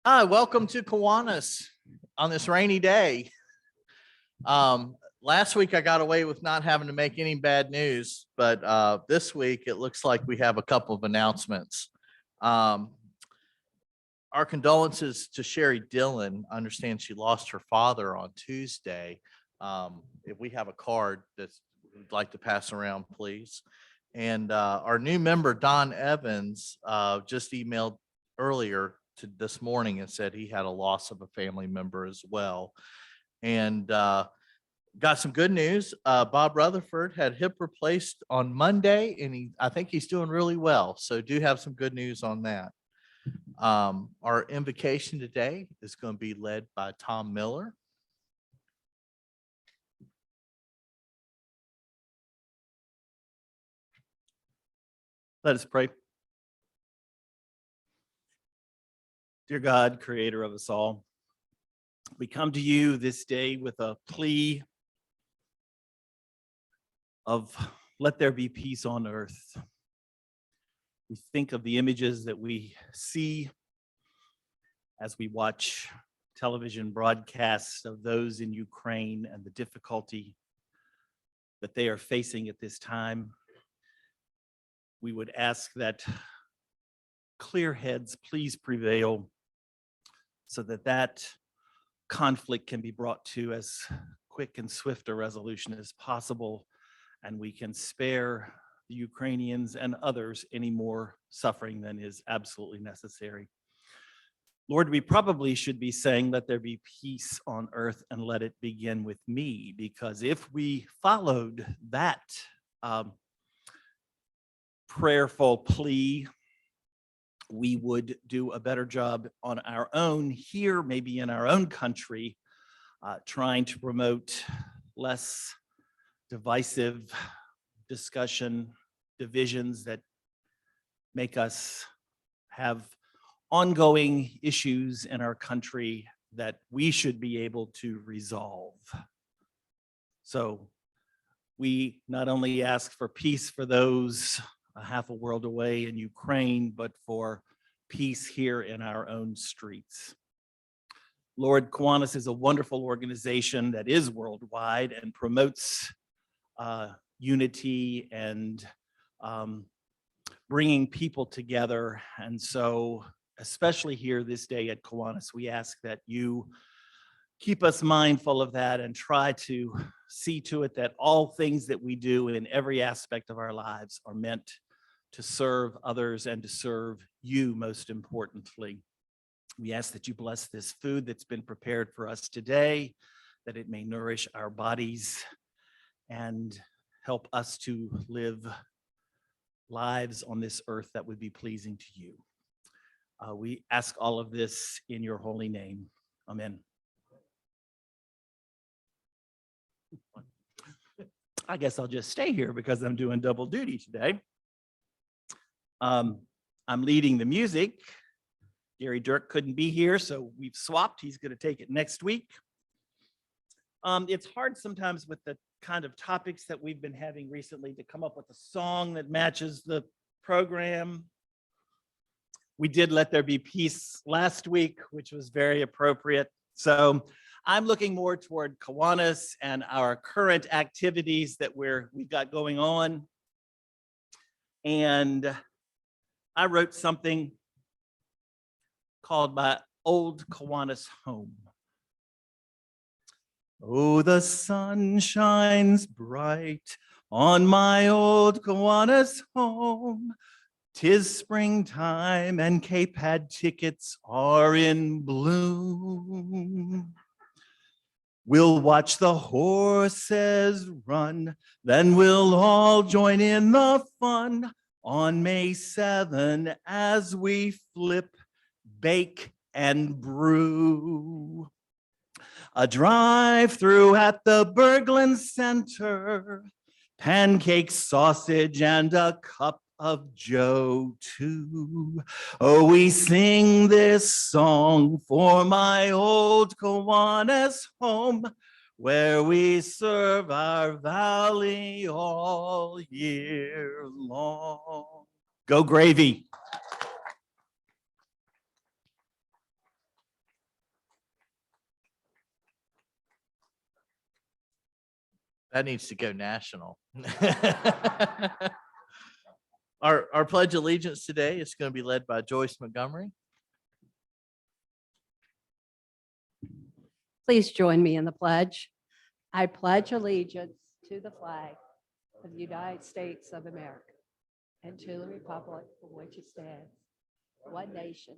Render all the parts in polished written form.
Hi, welcome to Kiwanis on this rainy day. Last week I got away with not having to make any bad news, but this week it looks like we have a couple of announcements. Our condolences to Sheri Dillon. I understand she lost her father on Tuesday. If we have a card that we'd like to pass around, please. And our new member, Don Evans, just emailed earlier to this morning and said he had a loss of a family member as well. And got some good news. Bob Rutherford had hip replaced on Monday, and I think he's doing really well. So do have some good news on that. Our invocation today is going to be led by Tom Miller. Let us pray. Dear God, creator of us all, we come to you this day with a plea of let there be peace on earth. We think of the images that we see as we watch television broadcasts of those in Ukraine and the difficulty that they are facing at this time. We would ask that clear heads please prevail so that that conflict can be brought to as quick and swift a resolution as possible, and we can spare the Ukrainians and others any more suffering than is absolutely necessary. Lord, we probably should be saying, let there be peace on earth and let it begin with me, because if we followed that prayerful plea, we would do a better job on our own here, maybe in our own country, trying to promote less divisive discussion, divisions that make us have ongoing issues in our country that we should be able to resolve. So we not only ask for peace for those a half a world away in Ukraine, but for peace here in our own streets. Lord, Kiwanis is a wonderful organization that is worldwide and promotes unity and bringing people together. And so, especially here this day at Kiwanis, we ask that you keep us mindful of that and try to see to it that all things that we do in every aspect of our lives are meant to serve others and to serve you most importantly. We ask that you bless this food that's been prepared for us today, that it may nourish our bodies and help us to live lives on this earth that would be pleasing to you. We ask all of this in your holy name. Amen. I guess I'll just stay here because I'm doing double duty today. I'm leading the music. Gary Dirk couldn't be here, so we've swapped. He's going to take it next week. It's hard sometimes with the kind of topics that we've been having recently to come up with a song that matches the program. We did Let There Be Peace last week, which was very appropriate. So I'm looking more toward Kiwanis and our current activities that we've got going on. And I wrote something called My Old Kiwanis Home. Oh, the sun shines bright on my old Kiwanis home. 'Tis springtime and Cape Had tickets are in bloom. We'll watch the horses run, then we'll all join in the fun on May 7 as we flip, bake, and brew. A drive-through at the Berglund Center, pancakes, sausage, and a cup of Joe too. Oh, we sing this song for my old Kiwanis home, where we serve our valley all year long. Go Gravy. That needs to go national. Our Pledge of Allegiance today is going to be led by Joyce Montgomery. Please join me in the pledge. I pledge allegiance to the flag of the United States of America and to the republic for which it stands, one nation,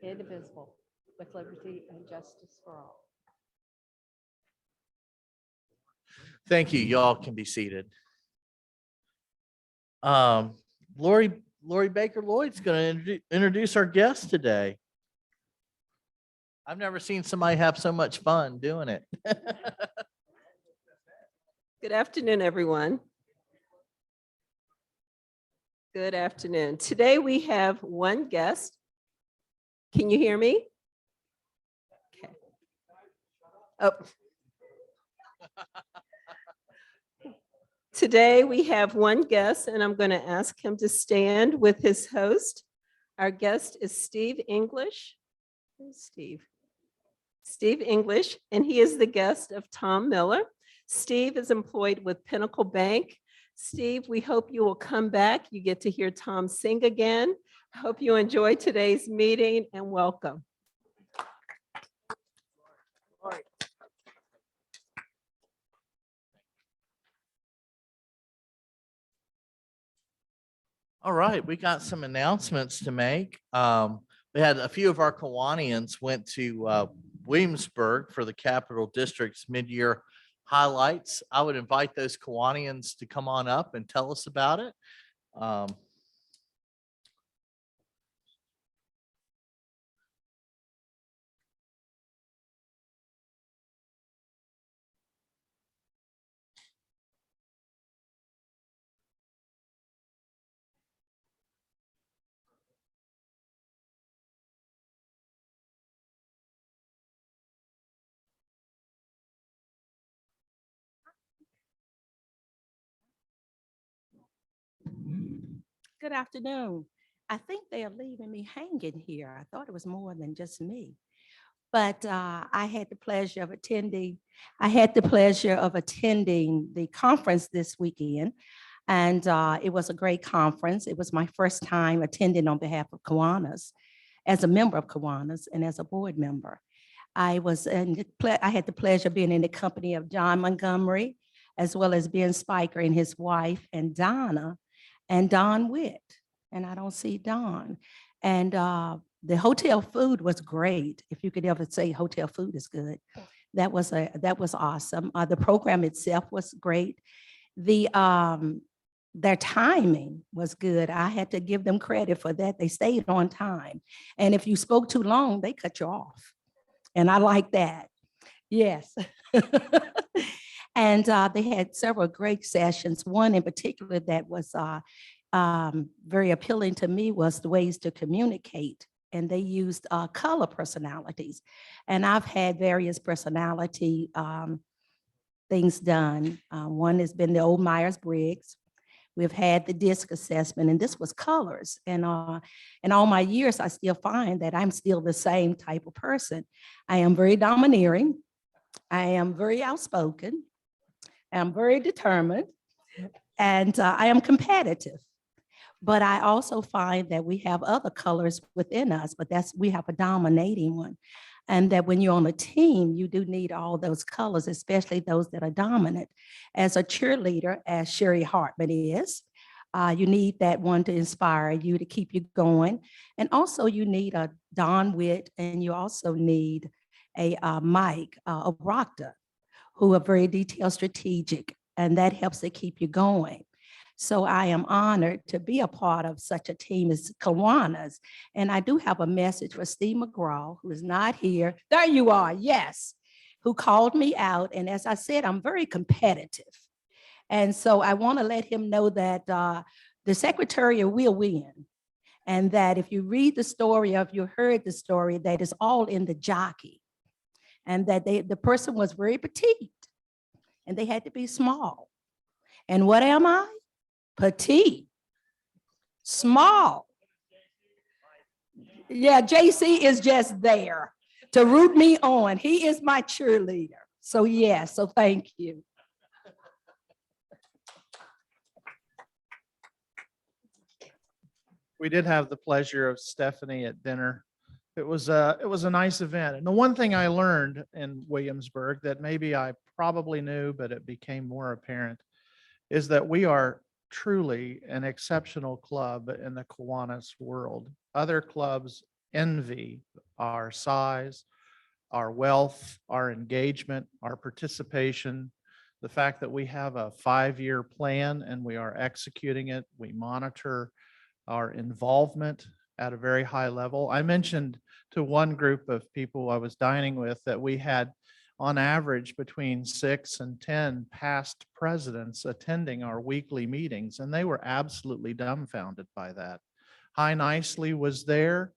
indivisible, with liberty and justice for all. Thank you. Y'all can be seated. Lori Baker Lloyd's going to introduce our guest today. I've never seen somebody have so much fun doing it. Good afternoon, everyone. Good afternoon. Today we have one guest. Can you hear me? Okay. Oh. Today we have one guest, and I'm going to ask him to stand with his host. Our guest is Steve English. Where's Steve? Steve English, and he is the guest of Tom Miller. Steve is employed with Pinnacle Bank. Steve, we hope you will come back. You get to hear Tom sing again. I hope you enjoy today's meeting, and welcome. All right, we got some announcements to make. We had a few of our Kiwanians went to Williamsburg for the Capital District's mid-year highlights. I would invite those Kiwanians to come on up and tell us about it. Good afternoon. I think they are leaving me hanging here. I thought it was more than just me. But I had the pleasure of attending the conference this weekend. And it was a great conference. It was my first time attending on behalf of Kiwanis, as a member of Kiwanis and as a board member. I had the pleasure of being in the company of John Montgomery, as well as Ben Spiker and his wife, and Donna, and Don Witt, and I don't see Don. And the hotel food was great. If you could ever say hotel food is good, that was awesome. The program itself was great. Their timing was good. I had to give them credit for that. They stayed on time. And if you spoke too long, they cut you off. And I like that. Yes. And they had several great sessions. One in particular that was very appealing to me was the ways to communicate. And they used color personalities. And I've had various personality things done. One has been the old Myers-Briggs. We've had the DISC assessment, and this was colors. And in all my years, I still find that I'm still the same type of person. I am very domineering. I am very outspoken. I'm very determined, and I am competitive. But I also find that we have other colors within us, but we have a dominating one. And that when you're on a team, you do need all those colors, especially those that are dominant. As a cheerleader, as Sheri Hartman is, you need that one to inspire you, to keep you going. And also you need a Don Witt, and you also need a Mike, a Rockta, who are very detailed strategic, and that helps to keep you going. So I am honored to be a part of such a team as Kiwanis. And I do have a message for Steve Mcgraw, who is not here. There you are, yes, who called me out. And as I said, I'm very competitive. And so I want to let him know that the Secretariat will win. And that if you read the story, or if you heard the story, that is all in the jockey. And that the person was very petite, and they had to be small. And what am I? Petite, small. Yeah, JC is just there to root me on. He is my cheerleader. So yeah, so thank you. We did have the pleasure of Stephanie at dinner. It was a nice event. And the one thing I learned in Williamsburg that maybe I probably knew, but it became more apparent, is that we are truly an exceptional club in the Kiwanis world. Other clubs envy our size, our wealth, our engagement, our participation, the fact that we have a 5-year plan and we are executing it. We monitor our involvement at a very high level. I mentioned to one group of people I was dining with that we had on average between 6 and 10 past presidents attending our weekly meetings, and they were absolutely dumbfounded by that. High Nicely was there.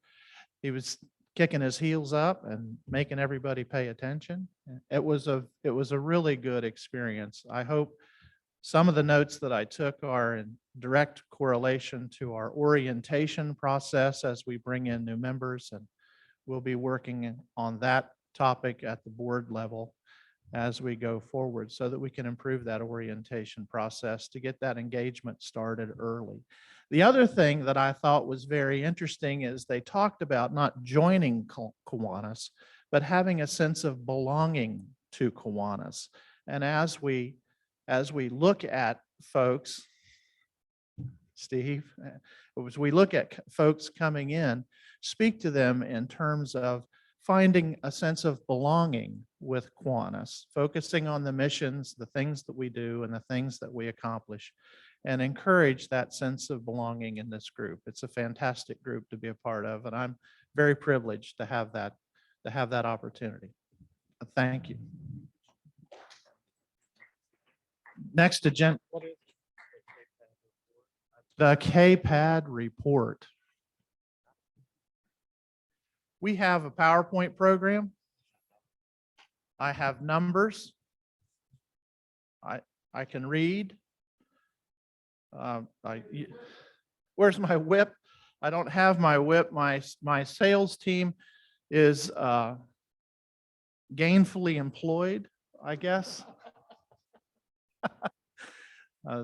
He was kicking his heels up and making everybody pay attention. It was a really good experience. I hope some of the notes that I took are in direct correlation to our orientation process as we bring in new members, and we'll be working on that topic at the board level as we go forward so that we can improve that orientation process to get that engagement started early. The other thing that I thought was very interesting is they talked about not joining Kiwanis, but having a sense of belonging to Kiwanis. And as we look at folks, Steve, as we look at folks coming in, speak to them in terms of finding a sense of belonging with Kiwanis, focusing on the missions, the things that we do and the things that we accomplish, and encourage that sense of belonging in this group. It's a fantastic group to be a part of, and I'm very privileged to have that opportunity. Thank you. Next agenda. The KPAD report. We have a PowerPoint program. I have numbers. I can read. Where's my whip? I don't have my whip. My sales team is gainfully employed, I guess.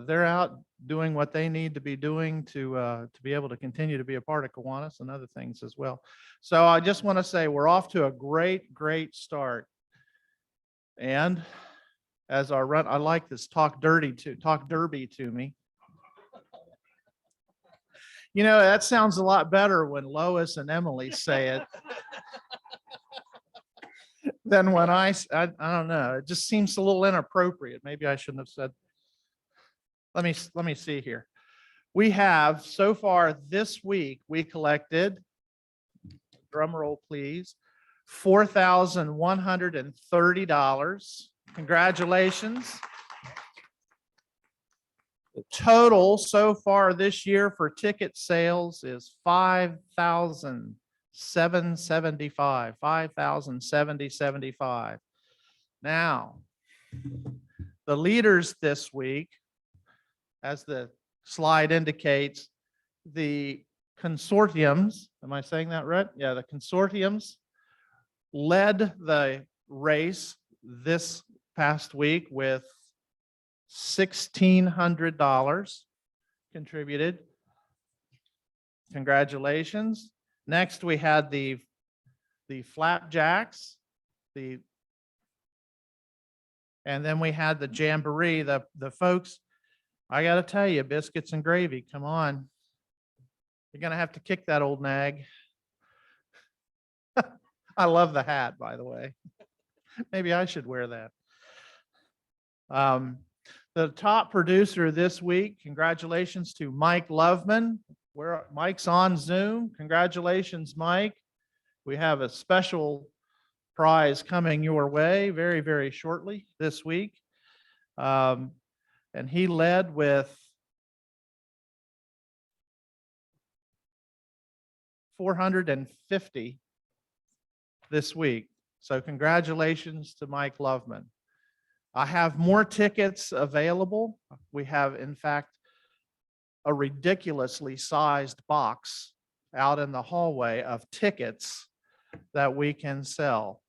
They're out doing what they need to be doing to be able to continue to be a part of Kiwanis and other things as well. So I just want to say we're off to a great start. And as our run, I like this talk derby to me. You know, that sounds a lot better when Lois and Emily say it than when I don't know. It just seems a little inappropriate. Maybe I shouldn't have said. Let me see here. We have so far this week, we collected, drum roll please, $4,130. Congratulations. The total so far this year for ticket sales is $5,775. Now, the leaders this week, as the slide indicates, the consortiums, am I saying that right? Yeah, the consortiums led the race this past week with $1,600 contributed. Congratulations. Next, we had the flapjacks, and then we had the jamboree. The folks, I got to tell you, biscuits and gravy, come on. You're going to have to kick that old nag. I love the hat, by the way. Maybe I should wear that. The top producer this week, congratulations to Mike Loveman. Mike's on Zoom. Congratulations, Mike. We have a special prize coming your way very, very shortly this week. And he led with $450 this week. So congratulations to Mike Loveman. I have more tickets available. We have, in fact, a ridiculously sized box out in the hallway of tickets that we can sell.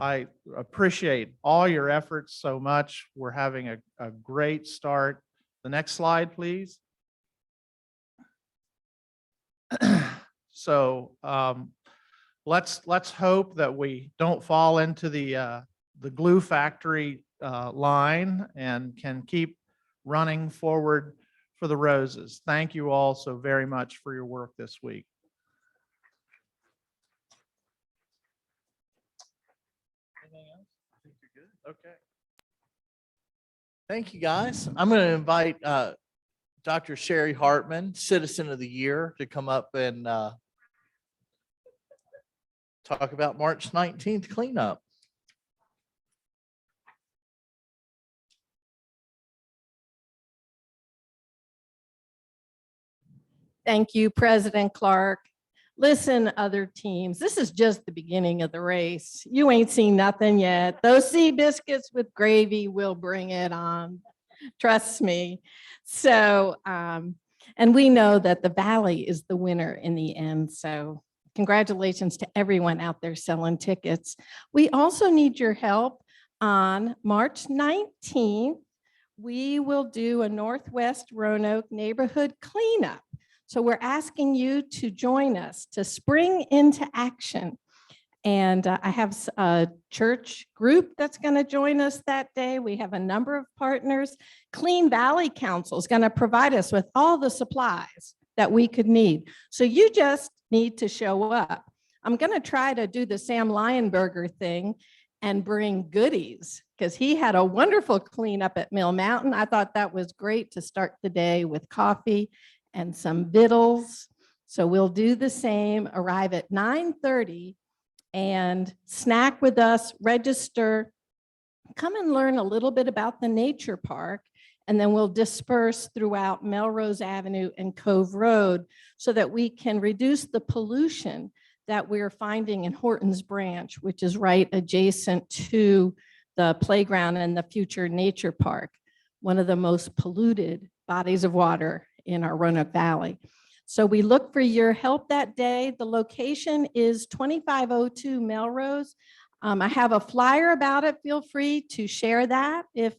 I appreciate all your efforts so much. We're having a great start. The next slide, please. So let's hope that we don't fall into the glue factory line and can keep running forward for the roses. Thank you all so very much for your work this week. Anything else? I think you're good. Okay. Thank you, guys. I'm going to invite Dr. Sheri Hartman, Citizen of the Year, to come up and talk about March 19th cleanup. Thank you, President Clark. Listen, other teams, this is just the beginning of the race. You ain't seen nothing yet. Those sea biscuits with gravy will bring it on. Trust me. So, and we know that the Valley is the winner in the end. So congratulations to everyone out there selling tickets. We also need your help on March 19th. We will do a Northwest Roanoke neighborhood cleanup. So we're asking you to join us to spring into action. And I have a church group that's going to join us that day. We have a number of partners. Clean Valley Council is going to provide us with all the supplies that we could need. So you just need to show up. I'm going to try to do the Sam Lionberger thing and bring goodies because he had a wonderful cleanup at Mill Mountain. I thought that was great to start the day with coffee and some victuals. So we'll do the same, arrive at 9:30 and snack with us, register, come and learn a little bit about the nature park, and then we'll disperse throughout Melrose Avenue and Cove Road so that we can reduce the pollution that we're finding in Horton's Branch, which is right adjacent to the playground and the future nature park, one of the most polluted bodies of water in our Roanoke Valley. So we look for your help that day. The location is 2502 Melrose. I have a flyer about it. Feel free to share that if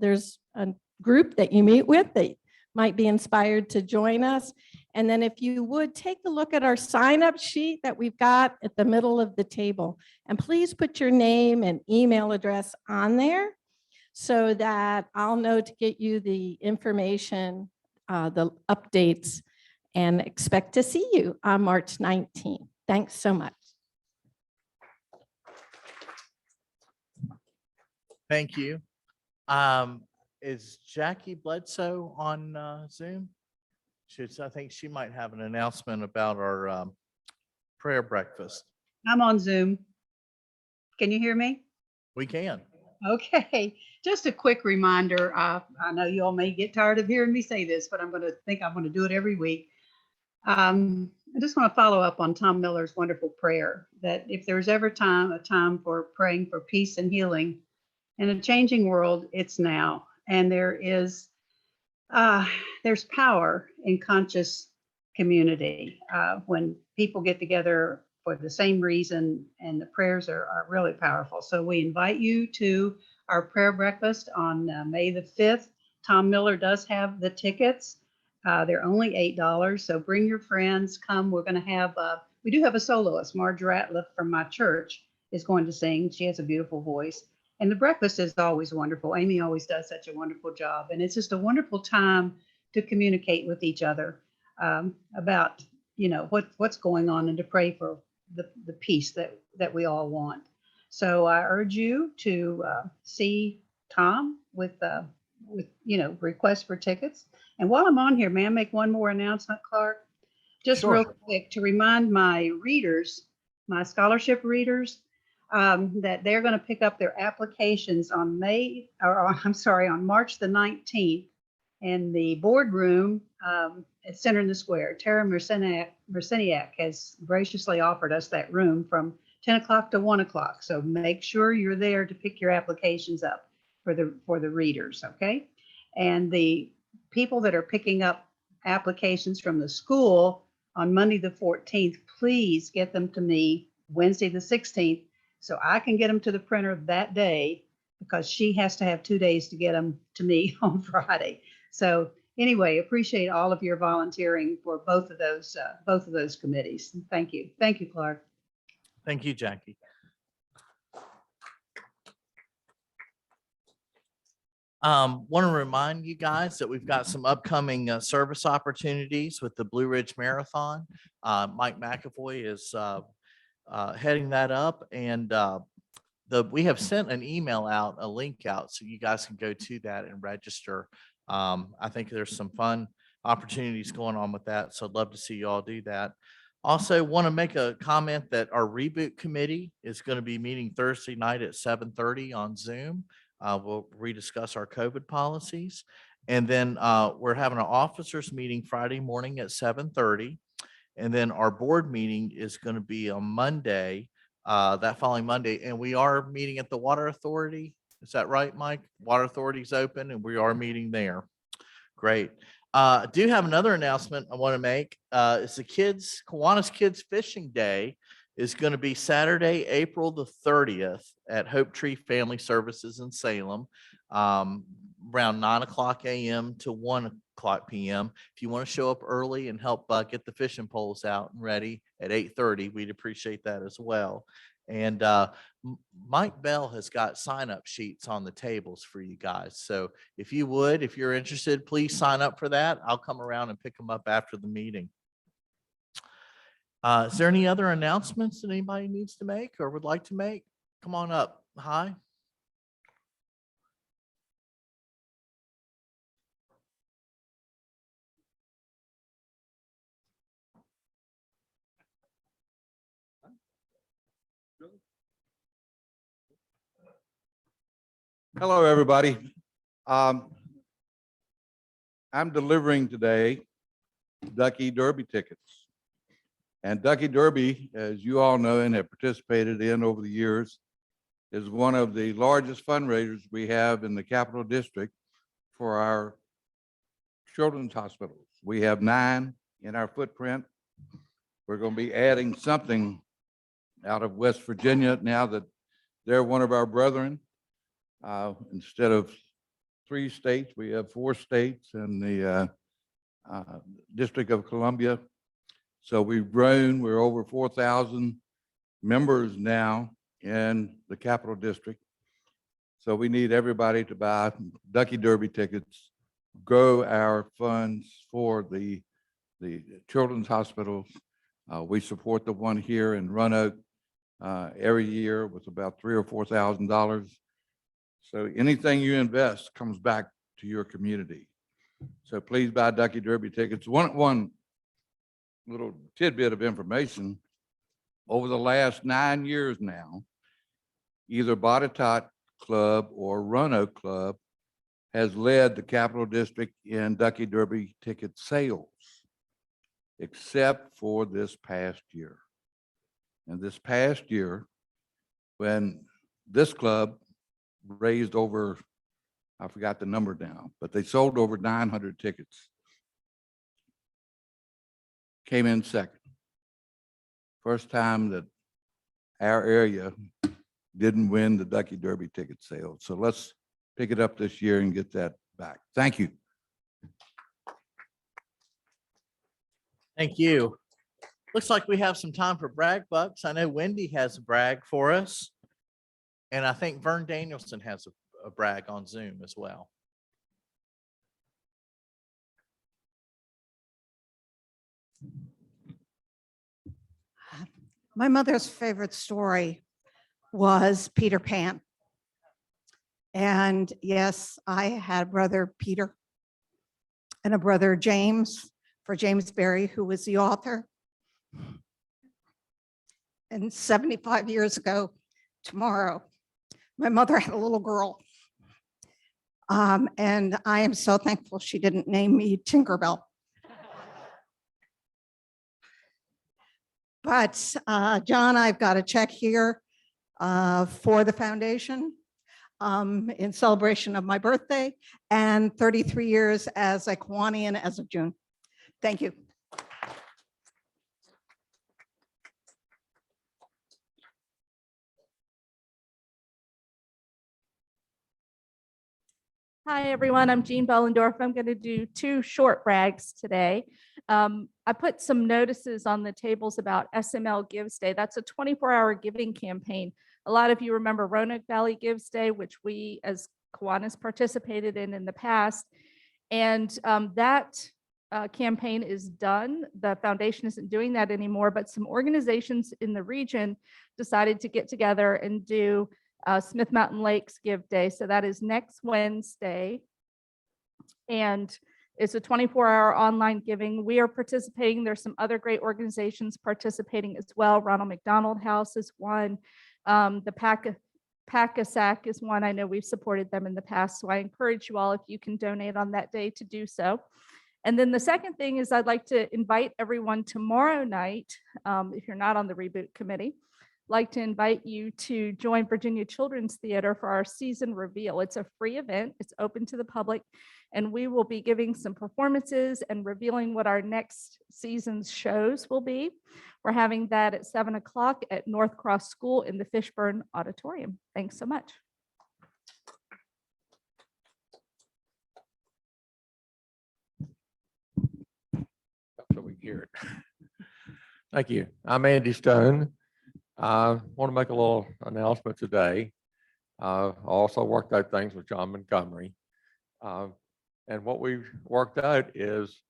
there's a group that you meet with that might be inspired to join us. And then if you would take a look at our sign-up sheet that we've got at the middle of the table, and please put your name and email address on there so that I'll know to get you the information, the updates, and expect to see you on March 19th. Thanks so much. Thank you. Is Jackie Bledsoe on Zoom? I think she might have an announcement about our prayer breakfast. I'm on Zoom. Can you hear me? We can. Okay, just a quick reminder. I know you all may get tired of hearing me say this, but I'm going to do it every week. I just want to follow up on Tom Miller's wonderful prayer that if there's ever a time for praying for peace and healing in a changing world, it's now. And there's power in conscious community when people get together for the same reason, and the prayers are really powerful. So we invite you to our prayer breakfast on May the 5th. Tom Miller does have the tickets. They're only $8, so bring your friends, come. We're going to have, we do have a soloist, Marge Ratliff from my church is going to sing. She has a beautiful voice. And the breakfast is always wonderful. Amy always does such a wonderful job. And it's just a wonderful time to communicate with each other about, what's going on and to pray for the peace that we all want. So I urge you to see Tom with requests for tickets. And while I'm on here, may I make one more announcement, Clark? Just Sure. real quick to remind my readers, my scholarship readers, that they're going to pick up their applications on March the 19th in the boardroom at Center in the Square. Tara Merceniak has graciously offered us that room from 10 o'clock to 1 o'clock. So make sure you're there to pick your applications up for the readers, okay? And the people that are picking up applications from the school on Monday the 14th, please get them to me Wednesday the 16th so I can get them to the printer that day, because she has to have 2 days to get them to me on Friday. So anyway, appreciate all of your volunteering for both of those committees. Thank you. Thank you, Clark. Thank you, Jackie. Want to remind you guys that we've got some upcoming service opportunities with the Blue Ridge Marathon. Mike McAvoy is heading that up, and we have sent an email out, a link out, so you guys can go to that and register. I think there's some fun opportunities going on with that, so I'd love to see you all do that. Also, want to make a comment that our Reboot Committee is going to be meeting Thursday night at 7:30 on Zoom. We'll rediscuss our COVID policies. And then we're having an officers meeting Friday morning at 7:30. And then our board meeting is going to be on Monday, that following Monday. And we are meeting at the Water Authority. Is that right, Mike? Water Authority is open and we are meeting there. Great. I do have another announcement I want to make. It's the Kiwanis Kids Fishing Day is going to be Saturday, April the 30th at Hope Tree Family Services in Salem, around 9:00 a.m. to 1:00 p.m. If you want to show up early and help get the fishing poles out and ready at 8:30, we'd appreciate that as well. And Mike Bell has got sign-up sheets on the tables for you guys. So if you're interested, please sign up for that. I'll come around and pick them up after the meeting. Is there any other announcements that anybody needs to make or would like to make? Come on up. Hi. Hello, everybody. I'm delivering today Ducky Derby tickets. And Ducky Derby, as you all know and have participated in over the years, is one of the largest fundraisers we have in the Capital District for our children's hospitals. We have 9 in our footprint. We're going to be adding something out of West Virginia now that they're one of our brethren. Instead of 3 states, we have 4 states and the District of Columbia. So we've grown, we're over 4,000 members now in the Capital District. So we need everybody to buy Ducky Derby tickets, grow our funds for the children's hospitals. We support the one here in Roanoke every year with about $3,000 or $4,000. So anything you invest comes back to your community. So please buy Ducky Derby tickets. One little tidbit of information. Over the last 9 years now, either Botetourt Club or Roanoke Club has led the Capital District in Ducky Derby ticket sales, except for this past year. And this past year, when this club raised over, I forgot the number now, but they sold over 900 tickets. Came in second. First time that our area didn't win the Ducky Derby ticket sales. So let's pick it up this year and get that back. Thank you. Thank you. Looks like we have some time for brag bucks. I know Wendy has a brag for us. And I think Vern Danielson has a brag on Zoom as well. My mother's favorite story was Peter Pan. And yes, I had a brother, Peter, and a brother, James, for James Barrie, who was the author. And 75 years ago, tomorrow, my mother had a little girl. And I am so thankful she didn't name me Tinkerbell. But John, I've got a check here for the foundation in celebration of my birthday and 33 years as a Kiwanian as of June. Thank you. Hi, everyone. I'm Jean Bollendorf. I'm going to do 2 short brags today. I put some notices on the tables about SML Gives Day. That's a 24-hour giving campaign. A lot of you remember Roanoke Valley Gives Day, which we as Kiwanis participated in the past. And that campaign is done. The foundation isn't doing that anymore, but some organizations in the region decided to get together and do Smith Mountain Lakes Give Day. So that is next Wednesday. And it's a 24-hour online giving. We are participating. There's some other great organizations participating as well. Ronald McDonald House is one. The Pack-a-Sack is one. I know we've supported them in the past. So I encourage you all, if you can donate on that day, to do so. And then the second thing is I'd like to invite everyone tomorrow night, if you're not on the Reboot Committee, like to invite you to join Virginia Children's Theater for our season reveal. It's a free event. It's open to the public, and we will be giving some performances and revealing what our next season's shows will be. We're having that at 7 o'clock at North Cross School in the Fishburne Auditorium. Thanks so much. So we hear it. Thank you. I'm Andy Stone. I want to make a little announcement today. I also worked out things with John Montgomery. And what we've worked out is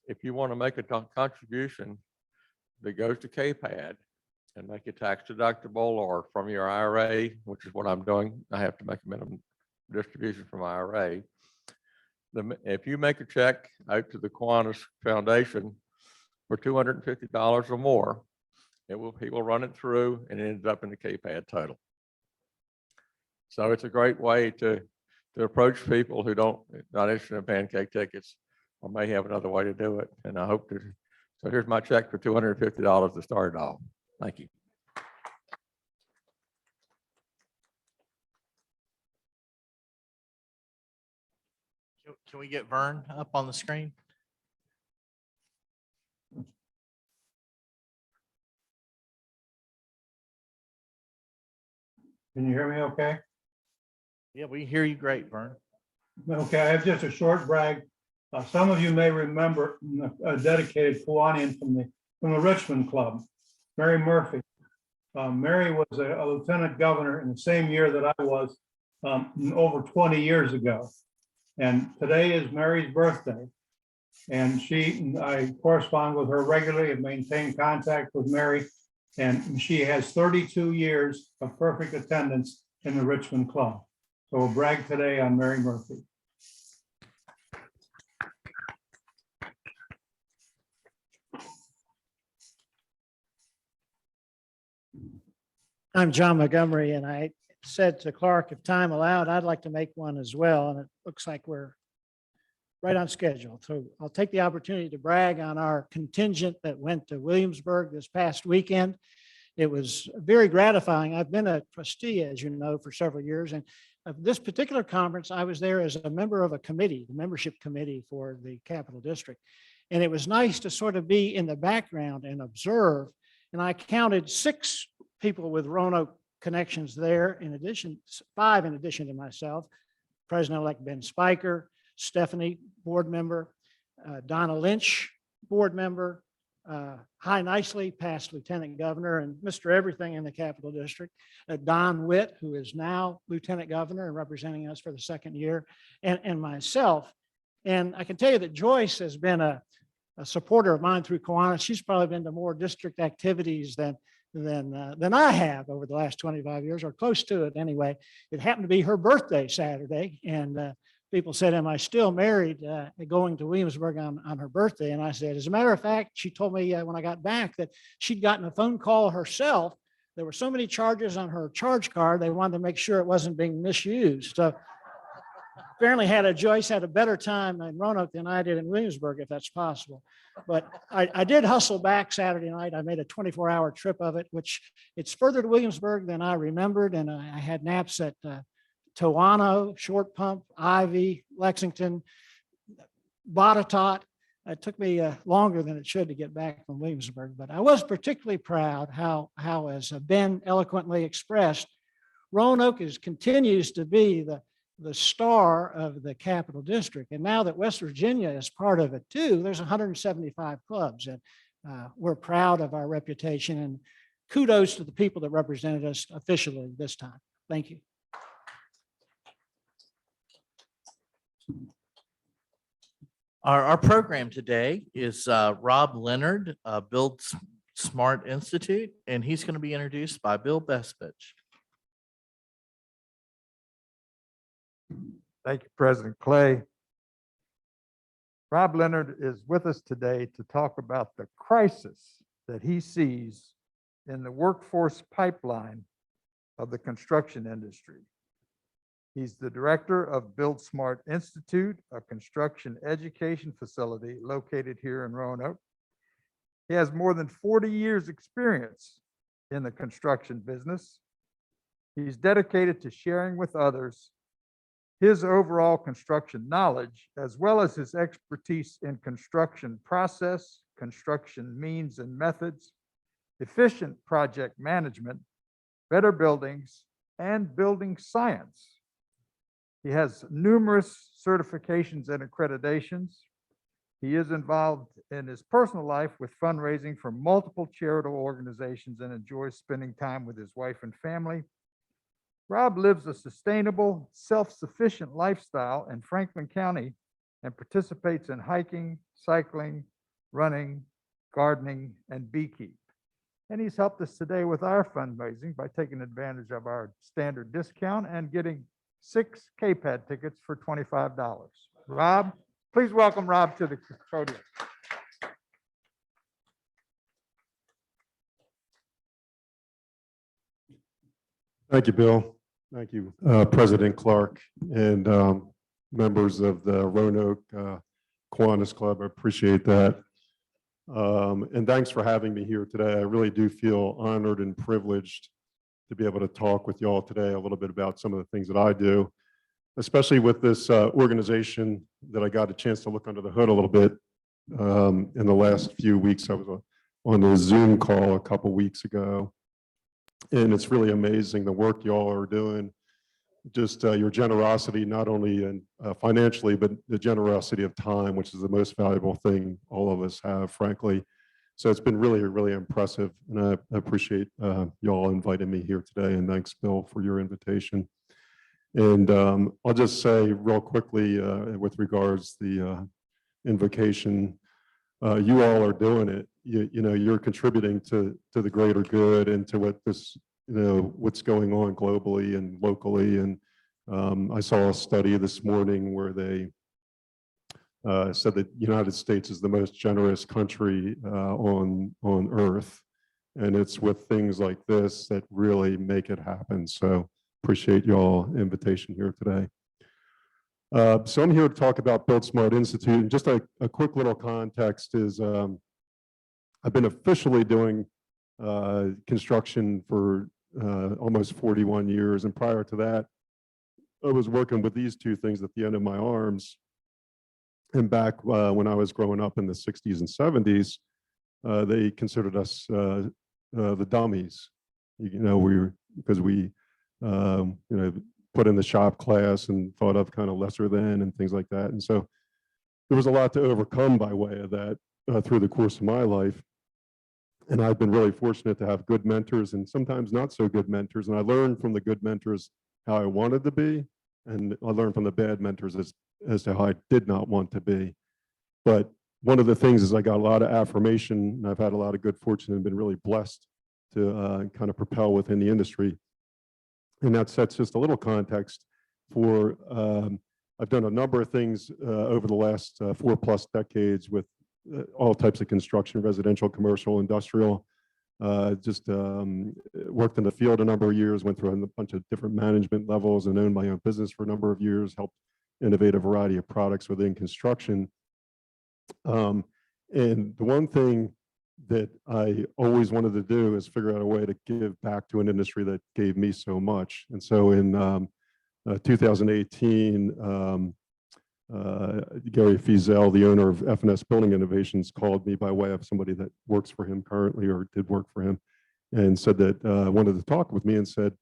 if you want to make a contribution that goes to KPAD and make it tax deductible or from your IRA, which is what I'm doing, I have to make a minimum distribution from IRA. If you make a check out to the Kiwanis Foundation for $250 or more, he will run it through and it ends up in the KPAD total. So it's a great way to approach people who not interested in pancake tickets or may have another way to do it. And I hope to, so here's my check for $250 to start it off. Thank you. Can we get Vern up on the screen? Can you hear me okay? Yeah, we hear you great, Vern. Okay, I have just a short brag. Some of you may remember a dedicated Kiwanian from the Richmond Club, Mary Murphy. Mary was a lieutenant governor in the same year that I was, over 20 years ago. And today is Mary's birthday. And I correspond with her regularly and maintain contact with Mary. And she has 32 years of perfect attendance in the Richmond Club. So we'll brag today on Mary Murphy. I'm John Montgomery, and I said to Clark, if time allowed, I'd like to make one as well. And it looks like we're right on schedule. So I'll take the opportunity to brag on our contingent that went to Williamsburg this past weekend. It was very gratifying. I've been a trustee, as you know, for several years. And of this particular conference, I was there as a member of a committee, the membership committee for the Capital District. And it was nice to sort of be in the background and observe. And I counted 6 people with Roanoke connections there, in addition, 5 in addition to myself, President-elect Ben Spiker, Stephanie, board member, Donna Lynch, board member, Hi Nicely, past lieutenant governor, and Mr. Everything in the Capital District, Don Witt, who is now lieutenant governor and representing us for the 2nd year, and myself. And I can tell you that Joyce has been a supporter of mine through Kiwanis. She's probably been to more district activities than I have over the last 25 years, or close to it anyway. It happened to be her birthday Saturday, and people said, am I still married, going to Williamsburg on her birthday? And I said, as a matter of fact, she told me when I got back that she'd gotten a phone call herself. There were so many charges on her charge card, they wanted to make sure it wasn't being misused. So apparently Joyce had a better time in Roanoke than I did in Williamsburg, if that's possible. But I did hustle back Saturday night. I made a 24-hour trip of it, which it's further to Williamsburg than I remembered. And I had naps at Toano, Short Pump, Ivy, Lexington, Botetourt. It took me longer than it should to get back from Williamsburg, but I was particularly proud how as Ben eloquently expressed, Roanoke continues to be the star of the Capital District. And now that West Virginia is part of it too, there's 175 clubs. And we're proud of our reputation, and kudos to the people that represented us officially this time. Thank you. Our program today is Rob Leonard, Build Smart Institute, and he's going to be introduced by Bill Bespich. Thank you, President Clay. Rob Leonard is with us today to talk about the crisis that he sees in the workforce pipeline of the construction industry. He's the director of Build Smart Institute, a construction education facility located here in Roanoke. He has more than 40 years' experience in the construction business. He's dedicated to sharing with others his overall construction knowledge, as well as his expertise in construction process, construction means and methods, efficient project management, better buildings, and building science. He has numerous certifications and accreditations. He is involved in his personal life with fundraising for multiple charitable organizations and enjoys spending time with his wife and family. Rob lives a sustainable, self-sufficient lifestyle in Franklin County and participates in hiking, cycling, running, gardening, and beekeeping. And he's helped us today with our fundraising by taking advantage of our standard discount and getting 6 K-Pad tickets for $25. Rob, please welcome Rob to the podium. Thank you, Bill. Thank you, President Clark, and members of the Roanoke Kiwanis Club. I appreciate that. And thanks for having me here today. I really do feel honored and privileged to be able to talk with you all today a little bit about some of the things that I do, especially with this organization that I got a chance to look under the hood a little bit in the last few weeks. I was on a Zoom call a couple weeks ago, and it's really amazing the work you all are doing. Just your generosity, not only in financially, but the generosity of time, which is the most valuable thing all of us have, frankly. So it's been really, really impressive, and I appreciate you all inviting me here today. And thanks, Bill, for your invitation. And I'll just say real quickly with regards the invocation, you all are doing it. You know, you're contributing to the greater good and to what this, what's going on globally and locally. And I saw a study this morning where they said that the United States is the most generous country on earth. And it's with things like this that really make it happen. So appreciate y'all invitation here today. So I'm here to talk about Build Smart Institute. And just a quick little context is I've been officially doing construction for almost 41 years. And prior to that, I was working with these two things at the end of my arms. And back when I was growing up in the 60s and 70s, they considered us the dummies, because we put in the shop class and thought of kind of lesser than and things like that. And so there was a lot to overcome by way of that through the course of my life. And I've been really fortunate to have good mentors and sometimes not so good mentors. And I learned from the good mentors how I wanted to be, and I learned from the bad mentors as to how I did not want to be. But one of the things is I got a lot of affirmation, and I've had a lot of good fortune and been really blessed to kind of propel within the industry. And that sets just a little context for, I've done a number of things over the last 4+ decades with all types of construction, residential, commercial, industrial. Just worked in the field a number of years, went through a bunch of different management levels and owned my own business for a number of years, helped innovate a variety of products within construction. And the one thing that I always wanted to do is figure out a way to give back to an industry that gave me so much. And so in 2018, Gary Fiesel, the owner of F&S Building Innovations, called me by way of somebody that works for him currently or did work for him, and said that wanted to talk with me and said,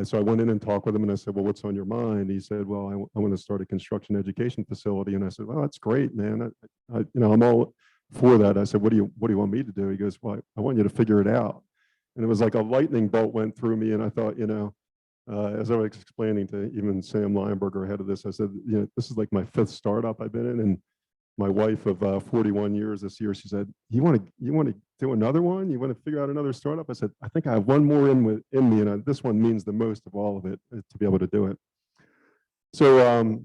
So I went in and talked with him and I said, well, what's on your mind? He said, well, I want to start a construction education facility. And I said, well, that's great, man. I'm all for that. I said, what do you want me to do? He goes, well, I want you to figure it out. And it was like a lightning bolt went through me. And I thought, as I was explaining to even Sam Leinberger ahead of this, I said, this is like my 5th startup I've been in. And my wife of 41 years this year, she said, you want to do another one? You want to figure out another startup? I said, I think I have one more in me, and this one means the most of all of it to be able to do it. So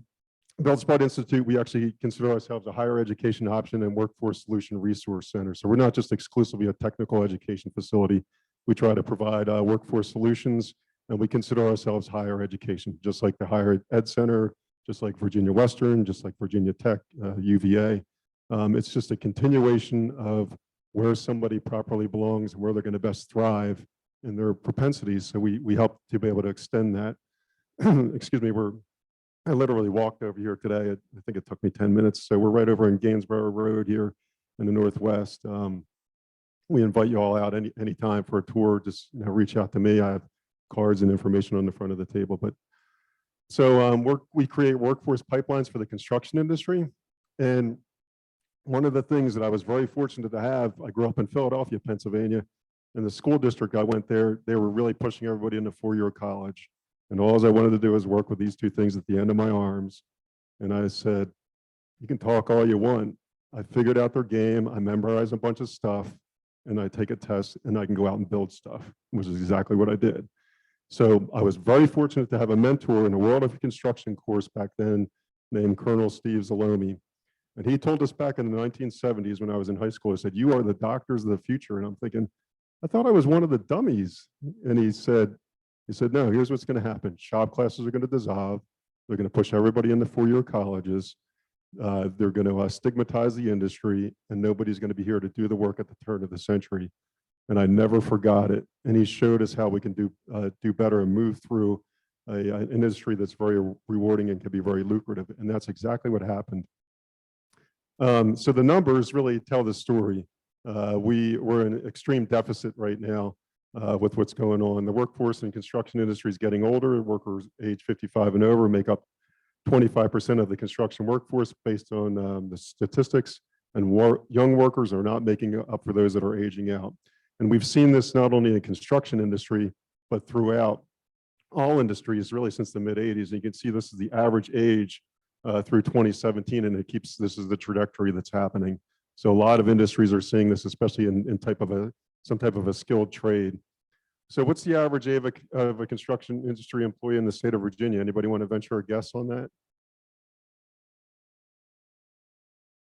Belspot Institute, we actually consider ourselves a higher education option and workforce solution resource center. So we're not just exclusively a technical education facility. We try to provide workforce solutions, and we consider ourselves higher education, just like the Higher Ed Center, just like Virginia Western, just like Virginia Tech, UVA. It's just a continuation of where somebody properly belongs and where they're going to best thrive in their propensities. So we help to be able to extend that. Excuse me, I literally walked over here today. I think it took me 10 minutes. So we're right over in Gainsborough Road here in the Northwest. We invite you all out any time for a tour. Just reach out to me. I have cards and information on the front of the table. But so we create workforce pipelines for the construction industry. And one of the things that I was very fortunate to have, I grew up in Philadelphia, Pennsylvania, and the school district I went there, they were really pushing everybody into 4-year college. And all I wanted to do was work with these 2 things at the end of my arms. And I said, you can talk all you want. I figured out their game. I memorized a bunch of stuff, and I take a test, and I can go out and build stuff, which is exactly what I did. So I was very fortunate to have a mentor in the World of Construction course back then named Colonel Steve Zalomi. And he told us back in the 1970s when I was in high school, he said, you are the doctors of the future. And I'm thinking, I thought I was one of the dummies. And he said, no, here's what's going to happen. Shop classes are going to dissolve. They're going to push everybody into 4-year colleges. They're going to stigmatize the industry, and nobody's going to be here to do the work at the turn of the century. And I never forgot it. And he showed us how we can do better and move through an industry that's very rewarding and can be very lucrative. And that's exactly what happened. So the numbers really tell the story. We're in extreme deficit right now with what's going on. The workforce in construction industry is getting older. Workers age 55 and over make up 25% of the construction workforce based on the statistics, and young workers are not making up for those that are aging out. And we've seen this not only in the construction industry, but throughout all industries really since the mid-'80s. And you can see this is the average age through 2017, and this is the trajectory that's happening. So a lot of industries are seeing this, especially in some type of a skilled trade. So what's the average age of a construction industry employee in the state of Virginia? Anybody want to venture a guess on that?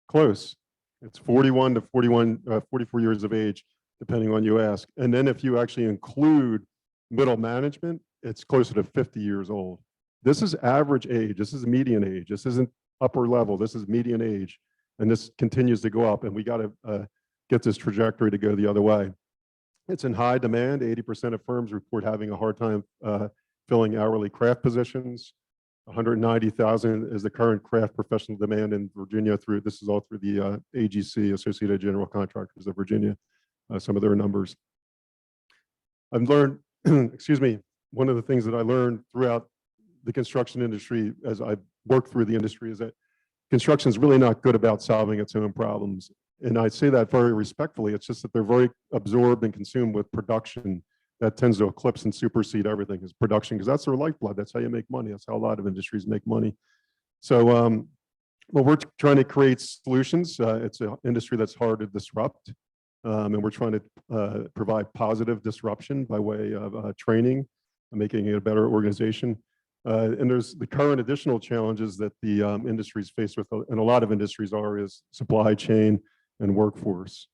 Close. It's 41 to 44 years of age, depending on you ask. And then if you actually include middle management, it's closer to 50 years old. This is average age. This is median age. This isn't upper level. This is median age. And this continues to go up. And we got to get this trajectory to go the other way. It's in high demand. 80% of firms report having a hard time filling hourly craft positions. 190,000 is the current craft professional demand in Virginia this is all through the AGC, Associated General Contractors of Virginia, some of their numbers. I've learned, excuse me, one of the things that I learned throughout the construction industry as I worked through the industry is that construction is really not good about solving its own problems. And I say that very respectfully. It's just that they're very absorbed and consumed with production that tends to eclipse and supersede everything is production, because that's their lifeblood. That's how you make money. That's how a lot of industries make money. So well, we're trying to create solutions. It's an industry that's hard to disrupt. And we're trying to provide positive disruption by way of training and making it a better organization. And there's the current additional challenges that the industries face with, and a lot of industries is supply chain and workforce.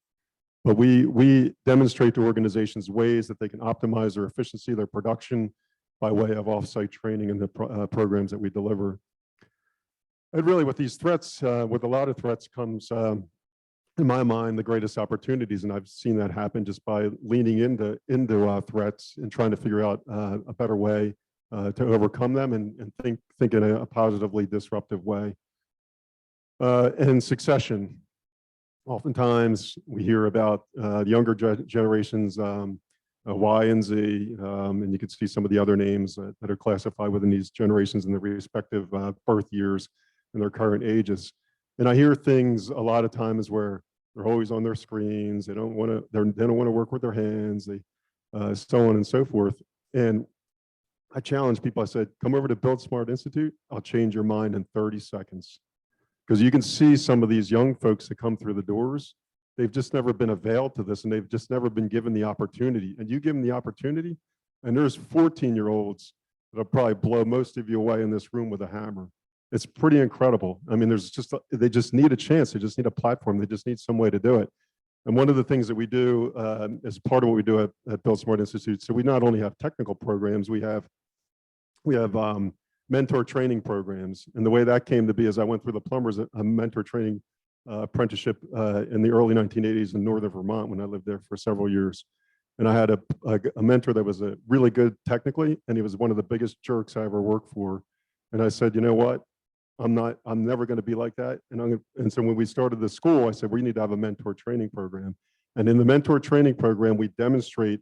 But we demonstrate to organizations ways that they can optimize their efficiency, their production, by way of offsite training and the programs that we deliver. And really with these threats, with a lot of threats comes, in my mind, the greatest opportunities. And I've seen that happen just by leaning into threats and trying to figure out a better way to overcome them and think in a positively disruptive way. And succession. Oftentimes we hear about the younger generations Y and Z, and you can see some of the other names that are classified within these generations in their respective birth years and their current ages. And I hear things a lot of times where they're always on their screens. They don't want to. They don't want to work with their hands. They so on and so forth. And I challenge people. I said, come over to Build Smart Institute. I'll change your mind in 30 seconds. Because you can see some of these young folks that come through the doors, they've just never been availed to this, and they've just never been given the opportunity. And you give them the opportunity, and there's 14-year-olds that'll probably blow most of you away in this room with a hammer. It's pretty incredible. I mean, they just need a chance. They just need a platform. They just need some way to do it. And one of the things that we do as part of what we do at Build Smart Institute, so we not only have technical programs, we have mentor training programs. And the way that came to be is I went through the plumbers a mentor training apprenticeship in the early 1980s in northern Vermont when I lived there for several years. And I had a mentor that was really good technically, and he was one of the biggest jerks I ever worked for. And I said, you know what? I'm never going to be like that. And so when we started the school, I said, we need to have a mentor training program. And in the mentor training program, we demonstrate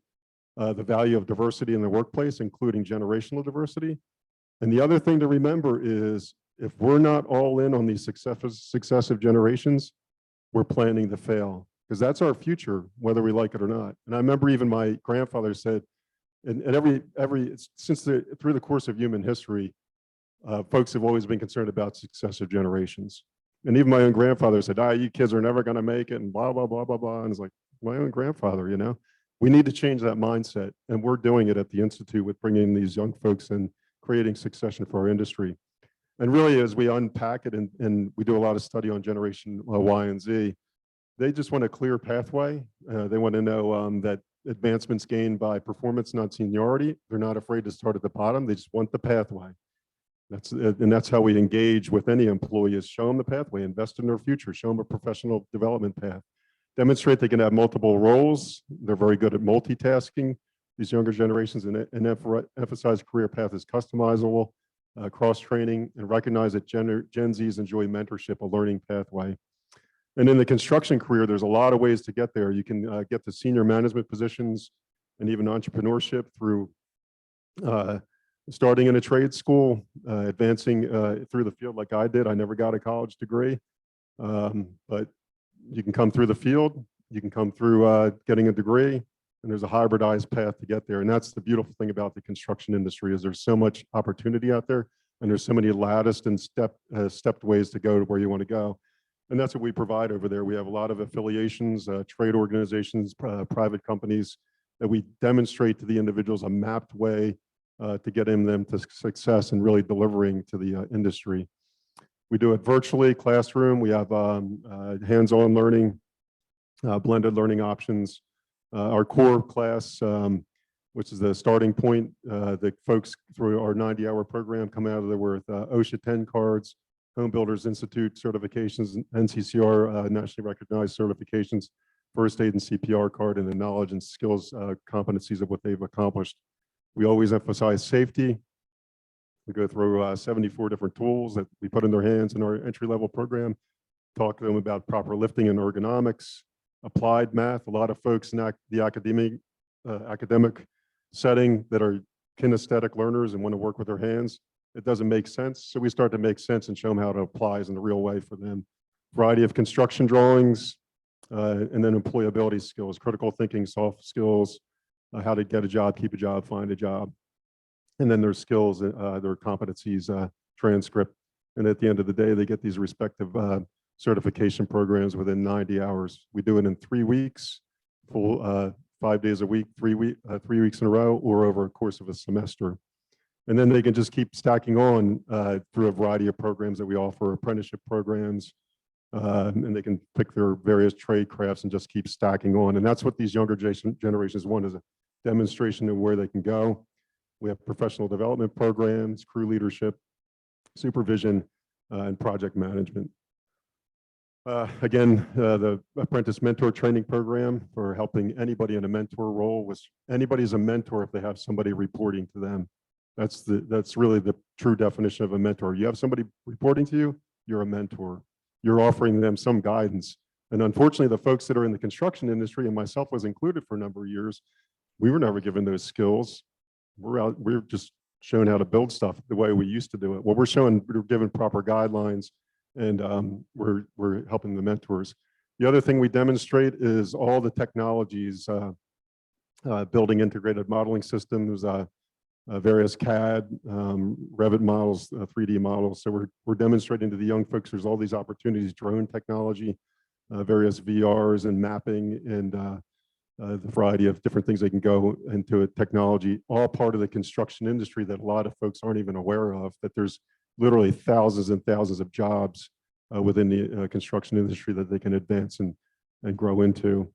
the value of diversity in the workplace, including generational diversity. And the other thing to remember is if we're not all in on these successive generations, we're planning to fail, because that's our future, whether we like it or not. And I remember even my grandfather said, and through the course of human history, folks have always been concerned about successive generations. And even my own grandfather said, you kids are never going to make it, and blah, blah, blah, blah, blah. And it's like, my own grandfather, you know? We need to change that mindset. And we're doing it at the Institute with bringing these young folks and creating succession for our industry. And really, as we unpack it, and we do a lot of study on generation Y and Z, they just want a clear pathway. They want to know that advancements gained by performance, not seniority. They're not afraid to start at the bottom. They just want the pathway. That's how we engage with any employee, is show them the pathway, invest in their future, show them a professional development path, demonstrate they can have multiple roles. They're very good at multitasking, these younger generations, and emphasize career path is customizable, cross-training, and recognize that Gen Zs enjoy mentorship, a learning pathway. And in the construction career, there's a lot of ways to get there. You can get to senior management positions and even entrepreneurship through starting in a trade school, advancing through the field like I did. I never got a college degree, but you can come through the field, you can come through getting a degree, and there's a hybridized path to get there. And that's the beautiful thing about the construction industry, is there's so much opportunity out there, and there's so many latticed and stepped ways to go to where you want to go. And that's what we provide over there. We have a lot of affiliations, trade organizations, private companies, that we demonstrate to the individuals a mapped way to get them to success and really delivering to the industry. We do it virtually, classroom. We have hands-on learning, blended learning options. Our core class, which is the starting point, the folks through our 90-hour program come out of there with OSHA 10 cards, Home Builders Institute certifications, NCCR nationally recognized certifications, first aid and CPR card, and the knowledge and skills competencies of what they've accomplished. We always emphasize safety. We go through 74 different tools that we put in their hands in our entry-level program, talk to them about proper lifting and ergonomics, applied math. A lot of folks in the academic setting that are kinesthetic learners and want to work with their hands, it doesn't make sense. So we start to make sense and show them how it applies in the real way for them. Variety of construction drawings, and then employability skills, critical thinking, soft skills, how to get a job, keep a job, find a job. And then their skills, their competencies, transcript. And at the end of the day, they get these respective certification programs within 90 hours. We do it in 3 weeks, full 5 days a week, 3 weeks in a row, or over a course of a semester. And then they can just keep stacking on through a variety of programs that we offer, apprenticeship programs, and they can pick their various trade crafts and just keep stacking on. And that's what these younger generations want, is a demonstration of where they can go. We have professional development programs, crew leadership, supervision, and project management. Again, the Apprentice Mentor Training Program for helping anybody in a mentor role. Anybody's a mentor if they have somebody reporting to them. That's really the true definition of a mentor. You have somebody reporting to you, you're a mentor. You're offering them some guidance. And unfortunately, the folks that are in the construction industry, and myself was included for a number of years, We were never given those skills. We're just shown how to build stuff the way we used to do it. Well, we're given proper guidelines, and we're helping the mentors. The other thing we demonstrate is all the technologies, building integrated modeling systems, various CAD, Revit models, 3D models. So we're demonstrating to the young folks there's all these opportunities, drone technology, various VRs and mapping, and the variety of different things they can go into a technology, all part of the construction industry that a lot of folks aren't even aware of, that there's literally thousands and thousands of jobs within the construction industry that they can advance and grow into.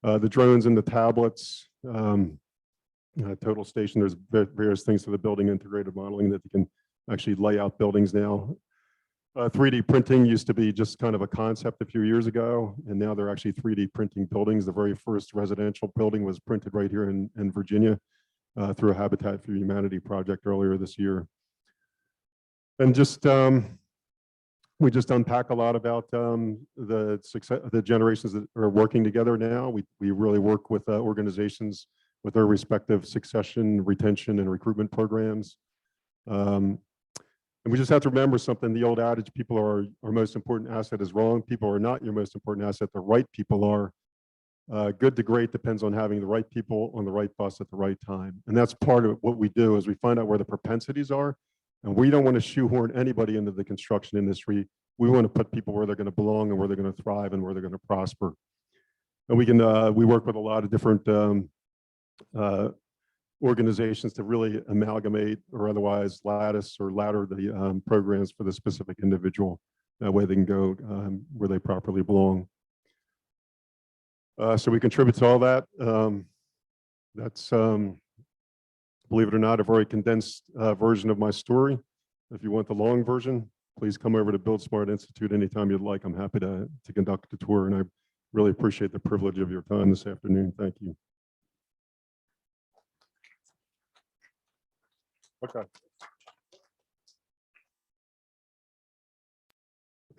The drones and the tablets, total station, there's various things to the building integrated modeling that they can actually lay out buildings now. 3D printing used to be just kind of a concept a few years ago, and now they're actually 3D printing buildings. The very first residential building was printed right here in Virginia through a Habitat for Humanity project earlier this year. And just we just unpack a lot about the success, the generations that are working together now. We really work with organizations with their respective succession, retention, and recruitment programs. And we just have to remember something. The old adage, people are our most important asset, is wrong. People are not your most important asset. The right people are. Good to great depends on having the right people on the right bus at the right time. And that's part of what we do, is we find out where the propensities are. And we don't want to shoehorn anybody into the construction industry. We want to put people where they're going to belong and where they're going to thrive and where they're going to prosper. And we work with a lot of different organizations to really amalgamate or otherwise lattice or ladder the programs for the specific individual. That way they can go where they properly belong. So we contribute to all that. That's, believe it or not, a very condensed version of my story. If you want the long version, please come over to Build Smart Institute anytime you'd like. I'm happy to conduct a tour, and I really appreciate the privilege of your time this afternoon. Thank you. Okay.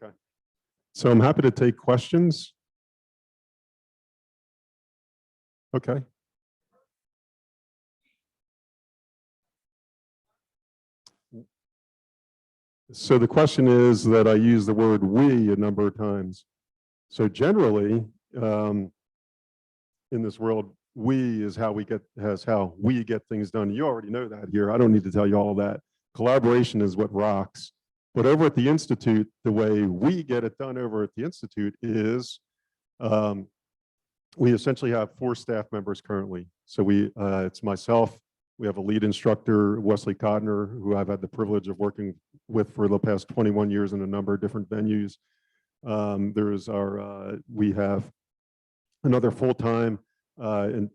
Okay. So I'm happy to take questions. Okay. So the question is that I use the word we a number of times. So generally, in this world, we is how we get things done. You already know that here. I don't need to tell you all that. Collaboration is what rocks. But over at the Institute, the way we get it done over at the Institute is we essentially have 4 staff members currently. So it's myself. We have a lead instructor, Wesley Codner, who I've had the privilege of working with for the past 21 years in a number of different venues. We have another full-time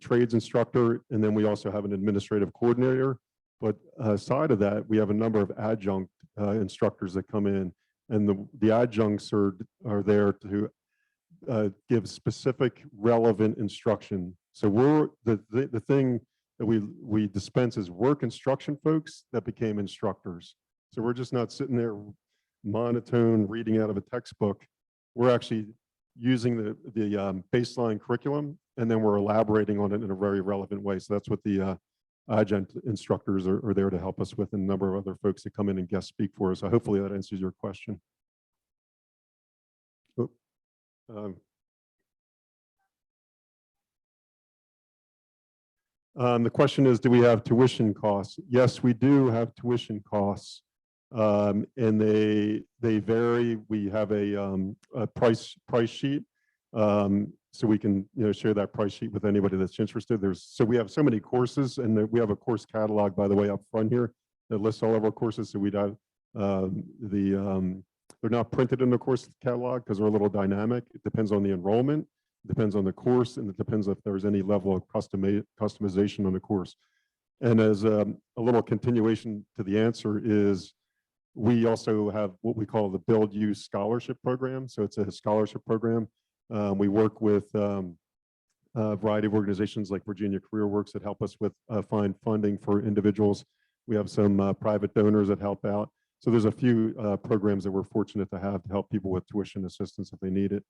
trades instructor, and then we also have an administrative coordinator. But aside of that, we have a number of adjunct instructors that come in, and the adjuncts are there to give specific relevant instruction. So we're the thing that we dispense is we're construction folks that became instructors. So we're just not sitting there monotone reading out of a textbook. We're actually using the baseline curriculum, and then we're elaborating on it in a very relevant way. So that's what the adjunct instructors are there to help us with, and a number of other folks that come in and guest speak for us. So hopefully that answers your question. The question is, do we have tuition costs? Yes, we do have tuition costs, and they vary. We have a price sheet, so we can share that price sheet with anybody that's interested. So we have so many courses, and we have a course catalog, by the way, up front here that lists all of our courses. So we'd have they're not printed in the course catalog because they're a little dynamic. It depends on the enrollment. Depends on the course, and it depends if there's any level of customization on the course. And as a little continuation to the answer is, we also have what we call the Build You Scholarship Program. So it's a scholarship program. We work with a variety of organizations like Virginia Career Works that help us with find funding for individuals. We have some private donors that help out. So there's a few programs that we're fortunate to have to help people with tuition assistance if they need it.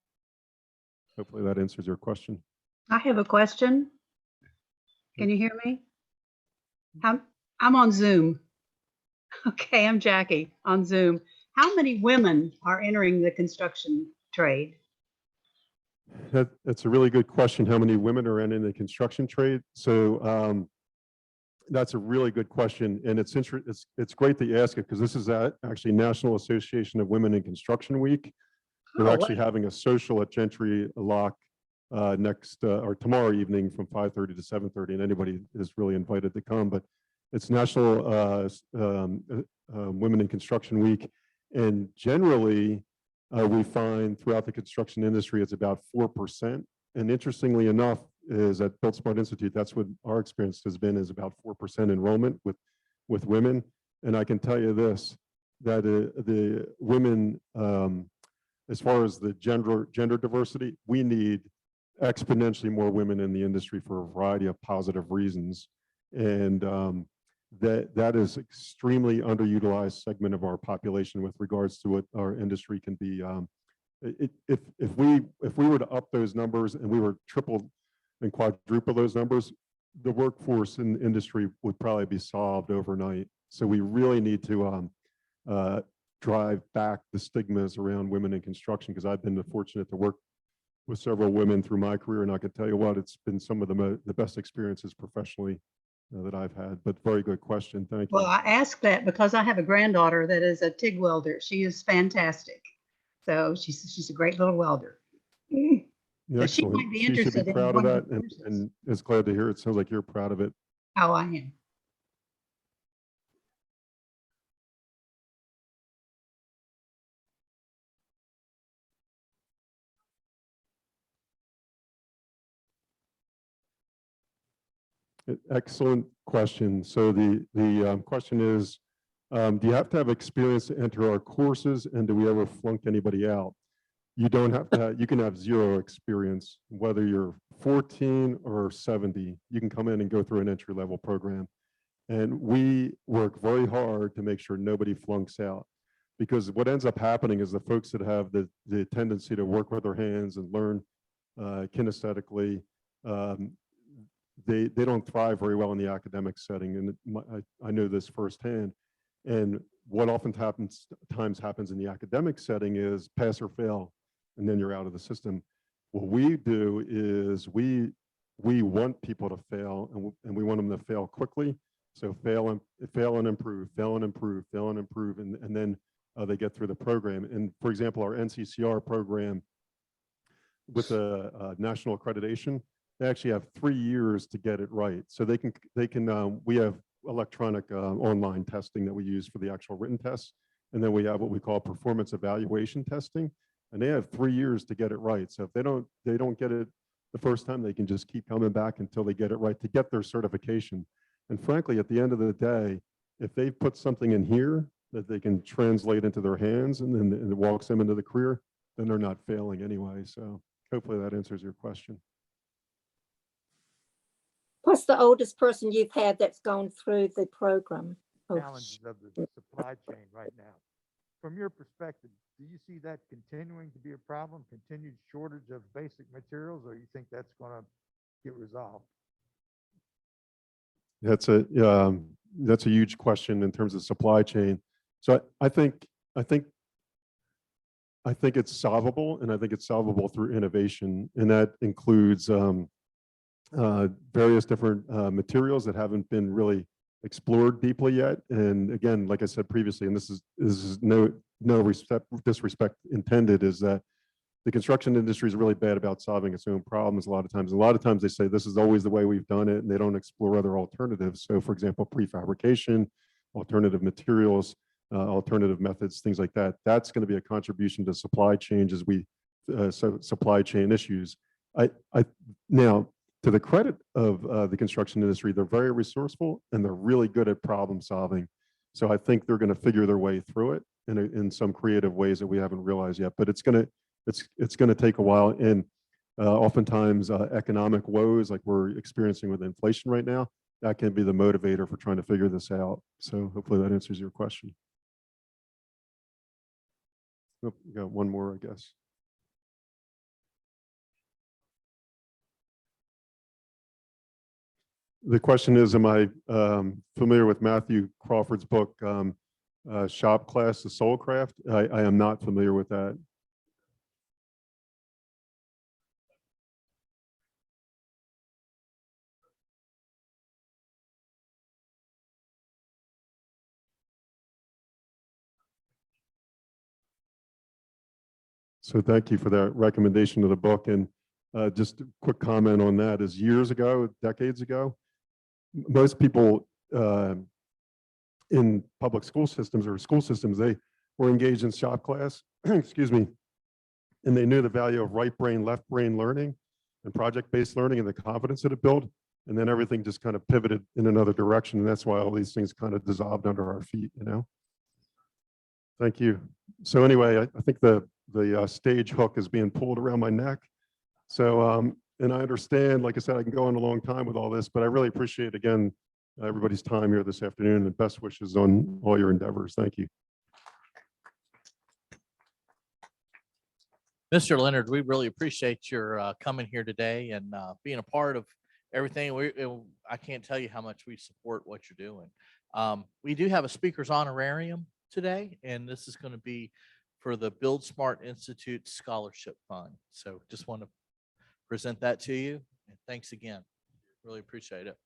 Hopefully that answers your question. I have a question. Can you hear me? I'm on Zoom. Okay, I'm Jackie on Zoom. How many women are entering the construction trade? That's a really good question. How many women are in the construction trade? So that's a really good question, and it's great that you ask it because this is actually National Association of Women in Construction Week. They're actually having a social at Gentry Lock next or tomorrow evening from 5:30 to 7:30, and anybody is really invited to come. But it's National Women in Construction Week, and generally we find throughout the construction industry it's about 4%. And interestingly enough, is at Built Smart Institute, that's what our experience has been, is about 4% enrollment with women. And I can tell you this, that the women, as far as the gender diversity, we need exponentially more women in the industry for a variety of positive reasons. And that is extremely underutilized segment of our population with regards to what our industry can be. If we were to up those numbers and we were triple and quadruple those numbers, the workforce in the industry would probably be solved overnight. So we really need to drive back the stigmas around women in construction, because I've been fortunate to work with several women through my career, and I can tell you what, it's been some of the best experiences professionally that I've had. But very good question. Thank you. Well, I asked that because I have a granddaughter that is a TIG welder. She is fantastic. So she's a great little welder. So she might be She should interested be in proud of one of that, the courses. and is glad to hear it. Sounds like you're proud of it. Oh, I am. Excellent question. So the question is, do you have to have experience to enter our courses, and do we ever flunk anybody out? You don't have to. You can have zero experience, whether you're 14 or 70. You can come in and go through an entry-level program, and we work very hard to make sure nobody flunks out. Because what ends up happening is the folks that have the tendency to work with their hands and learn kinesthetically, they don't thrive very well in the academic setting, and I know this firsthand. And what oftentimes happens in the academic setting is pass or fail, and then you're out of the system. What we do is we want people to fail, and we want them to fail quickly. So fail and improve, fail and improve, fail and improve, and then they get through the program. And for example, our NCCR program with a national accreditation, they actually have 3 years to get it right. So they can we have electronic online testing that we use for the actual written tests. And then we have what we call performance evaluation testing. And they have 3 years to get it right. So if they don't get it the first time, they can just keep coming back until they get it right to get their certification. And frankly, at the end of the day, if they've put something in here that they can translate into their hands and then it walks them into the career, then they're not failing anyway. So hopefully that answers your question. What's the oldest person you've had that's gone through the program? Oh, Challenges of the supply chain right now. From your perspective, do you see that continuing to be a problem, continued shortage of basic materials, or you think that's going to get resolved? That's a huge question in terms of supply chain. So I think it's solvable, and I think it's solvable through innovation, and that includes various different materials that haven't been really explored deeply yet. And again, like I said previously, and this is no disrespect intended, is that the construction industry is really bad about solving its own problems a lot of times. A lot of times they say this is always the way we've done it, and they don't explore other alternatives. So for example, prefabrication, alternative materials, alternative methods, things like that. That's going to be a contribution to supply chain as supply chain issues. Now, to the credit of the construction industry, they're very resourceful and they're really good at problem solving. So I think they're going to figure their way through it in some creative ways that we haven't realized yet. But it's going to take a while, and oftentimes economic woes like we're experiencing with inflation right now, that can be the motivator for trying to figure this out. So hopefully that answers your question. Oh, we got one more, I guess. The question is, am I familiar with Matthew Crawford's book, Shop Class, The Soul Craft? I am not familiar with that. So thank you for that recommendation of the book. And just a quick comment on that is years ago, decades ago, most people in public school systems or school systems, they were engaged in shop class, excuse me, and they knew the value of right brain, left brain learning and project-based learning and the confidence that it built. And then everything just kind of pivoted in another direction. And that's why all these things kind of dissolved under our feet, you know? Thank you. So anyway, I think the stage hook is being pulled around my neck. So, and I understand, like I said, I can go on a long time with all this, but I really appreciate, again, everybody's time here this afternoon, and best wishes on all your endeavors. Thank you. Mr. Leonard, we really appreciate your coming here today and being a part of everything. I can't tell you how much we support what you're doing. We do have a speaker's honorarium today, and this is going to be for the Build Smart Institute Scholarship Fund. So just want to present that to you. And thanks again. Really appreciate it.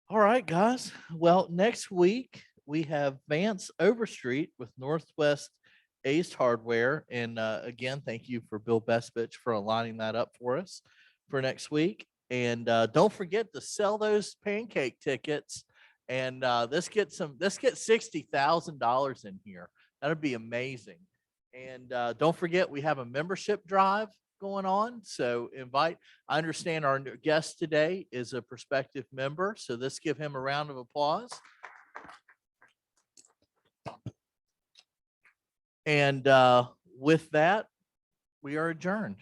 All right, guys. Well, next week we have Vance Overstreet with Northwest Ace Hardware. And again, thank you for Bill Bestbitch for aligning that up for us for next week. And don't forget to sell those pancake tickets. And let's get $60,000 in here. That'd be amazing. And don't forget, we have a membership drive going on. So I understand our guest today is a prospective member. So let's give him a round of applause. And with that, we are adjourned.